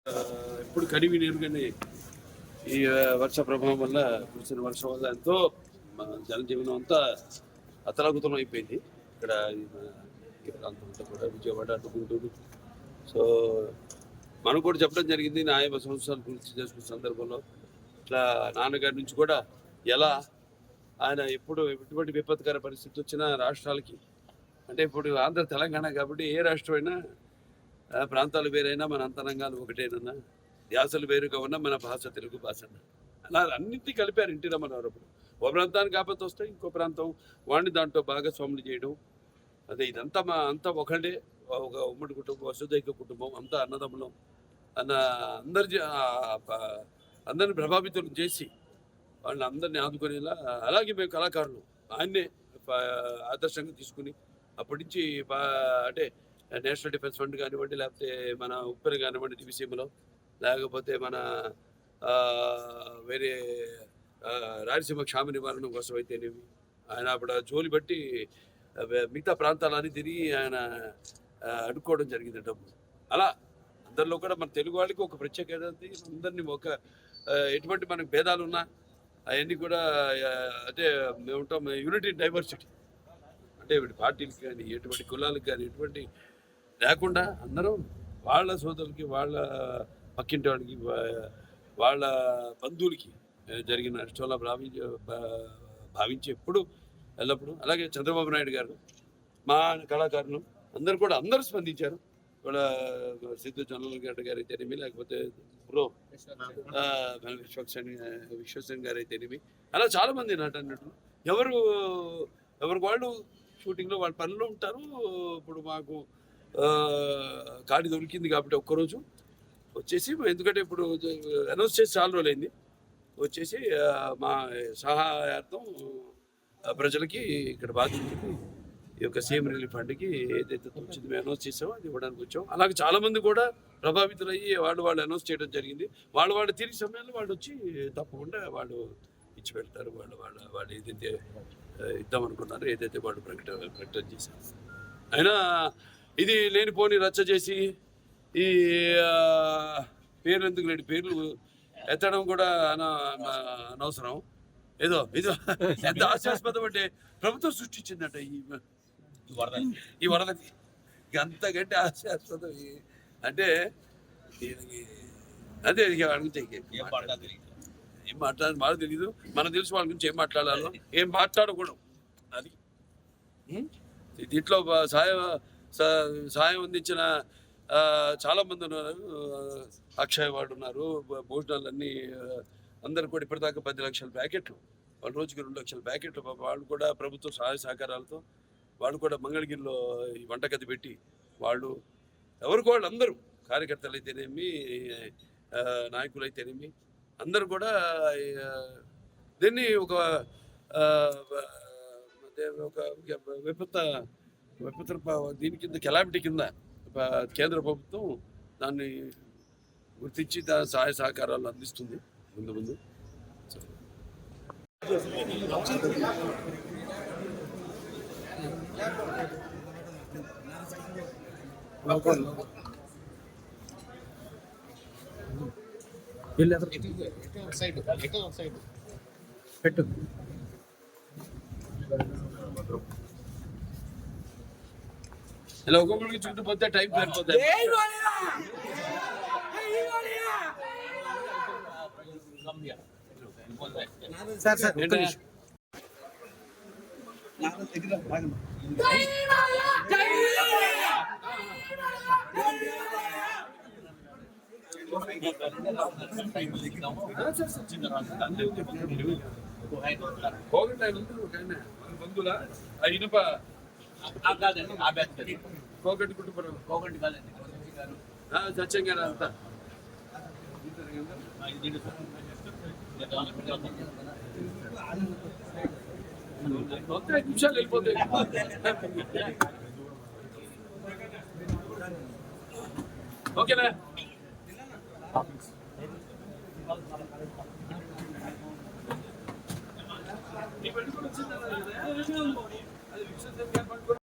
ఇప్పుడు కనివి నీరుగానే ఈ వర్ష ప్రభావం వల్ల కురిసిన వర్షం వల్ల ఎంతో జనజీవనం అంతా అతలాకుతలం అయిపోయింది. ఇక్కడ ఈ ప్రాంతం అంతా కూడా విజయవాడ అటు గుంటూరు. సో మనం కూడా చెప్పడం జరిగింది 50 సంవత్సరాలు పూర్తి చేసుకున్న సందర్భంలో ఇట్లా నాన్నగారి నుంచి కూడా ఎలా ఆయన ఎప్పుడు ఎటువంటి విపత్కర పరిస్థితి వచ్చినా రాష్ట్రాలకి అంటే ఇప్పుడు ఆంధ్ర తెలంగాణ కాబట్టి ఏ రాష్ట్రం అయినా ప్రాంతాలు వేరైనా మన అంతరంగాలు ఒకటేనన్నా ధ్యాసలు వేరుగా ఉన్నా మన భాష తెలుగు భాష అలా అన్నింటినీ కలిపారు ఎన్టీ రామారావు. ఓ ప్రాంతానికి ఆపత్తి వస్తే ఇంకో ప్రాంతం వాడిని దాంట్లో భాగస్వాములు చేయడం అదే ఇదంతా అంతా ఒకటే ఒక ఉమ్మడి కుటుంబం వసుదైక కుటుంబం అంతా అన్నదమ్ములం అన్న అందరిని ప్రభావితం చేసి వాళ్ళని అందరినీ ఆదుకునేలా అలాగే మేము కళాకారులు ఆయన్నే ఆదర్శంగా తీసుకుని అప్పటి నుంచి అంటే నేషనల్ డిఫెన్స్ ఫండ్ కానివ్వండి లేకపోతే మన ఉప్పెన కానివ్వండి దివిసీమలో లేకపోతే మన వేరే రాయలసీమ క్షామ నివారణ కోసం అయితేనేమి ఆయన అప్పుడు జోలి బట్టి మిగతా ప్రాంతాలన్నీ తిరిగి ఆయన అడుక్కోవడం జరిగింది డబ్బు. అలా అందరిలో కూడా మన తెలుగు వాళ్ళకి ఒక ప్రత్యేకత అందరినీ ఒక ఎటువంటి మనకు భేదాలు ఉన్నా అవన్నీ కూడా అంటే మేము ఉంటాం యూనిటీ డైవర్సిటీ అంటే పార్టీలకు కానీ ఎటువంటి కులాలకు కానీ ఎటువంటి లేకుండా అందరం వాళ్ళ సోదరులకి వాళ్ళ పక్కింటి వాడికి వాళ్ళ బంధువులకి జరిగిన నష్టంలా భావించి ఎప్పుడు ఎల్లప్పుడూ అలాగే చంద్రబాబు నాయుడు గారు మా కళాకారులు అందరూ స్పందించారు. వాళ్ళ సిద్ధు జొన్నలగడ్డ గారు అయితేనేమి లేకపోతే బ్రో విశ్వసేన్ గారు అయితేనేమి అలా చాలామంది నటులు ఎవరికి వాళ్ళు షూటింగ్లో వాళ్ళ పనులు ఉంటారు. ఇప్పుడు మాకు ఖాళీ దొరికింది కాబట్టి ఒక్కరోజు వచ్చేసి ఎందుకంటే ఇప్పుడు అనౌన్స్ చేసి చాలా రోజులైంది వచ్చేసి మా సహాయార్థం ప్రజలకి ఇక్కడ బాధితులకి ఈ యొక్క సీఎం రిలీఫ్ ఫండ్కి ఏదైతే వచ్చింది మేము అనౌన్స్ చేసామో అది ఇవ్వడానికి వచ్చాం. అలాగే చాలామంది కూడా ప్రభావితులయ్యి వాళ్ళు అనౌన్స్ చేయడం జరిగింది. వాళ్ళు తిరిగి సమయంలో వాళ్ళు వచ్చి తప్పకుండా వాళ్ళు ఇచ్చి పెడతారు. వాళ్ళు ఏదైతే ఇద్దామనుకున్నారో ఏదైతే వాళ్ళు ప్రకటన చేశారు. అయినా ఇది లేనిపోని రచ్చ చేసి ఈ పేర్లు ఎందుకు లేని పేర్లు ఎత్తడం కూడా అనవసరం. ఏదో ఎంత హాస్యాస్పదం అంటే ప్రభుత్వం సృష్టించిందట ఈ వరదకి అంతకంటే హాస్యాస్పదం అంటే దీనికి అదే ఏం మాట్లాడాలి మాకు తెలీదు. మనకు తెలుసు వాళ్ళ గురించి ఏం మాట్లాడాలో ఏం మాట్లాడకూడదు. అది దీంట్లో సహాయం అందించిన చాలామంది ఉన్నారు. అక్షయ్ వాడు ఉన్నారు. భోజనాలన్నీ అందరు కూడా ఇప్పటిదాకా 10 లక్షల ప్యాకెట్లు వాళ్ళ రోజుకి 2 లక్షల ప్యాకెట్లు వాళ్ళు కూడా ప్రభుత్వ సహాయ సహకారాలతో వాళ్ళు కూడా మంగళగిరిలో ఈ వంటగది పెట్టి వాళ్ళు అందరూ కార్యకర్తలు అయితేనేమి నాయకులు అయితేనేమి అందరూ కూడా దీన్ని ఒక విపత్తు దీని కింద కెలామిటీ కింద కేంద్ర ప్రభుత్వం దాన్ని గుర్తించి సహాయ సహకారాలు అందిస్తుంది ముందు. పెట్టు ఇలా ఒక్కొక్కరికి చుట్టుపోతే టైం సరిపోతుంది. బంధువుల ఇనుప కోగంటి కుటుంబం కోగంటి కాదండి సత్యం గారు అంతా 5 నిమిషాలు వెళ్ళిపోతాయి. ఓకేనా నీ పెళ్లి కూడా వచ్చిందా? అది విశ్వసేన్ గారి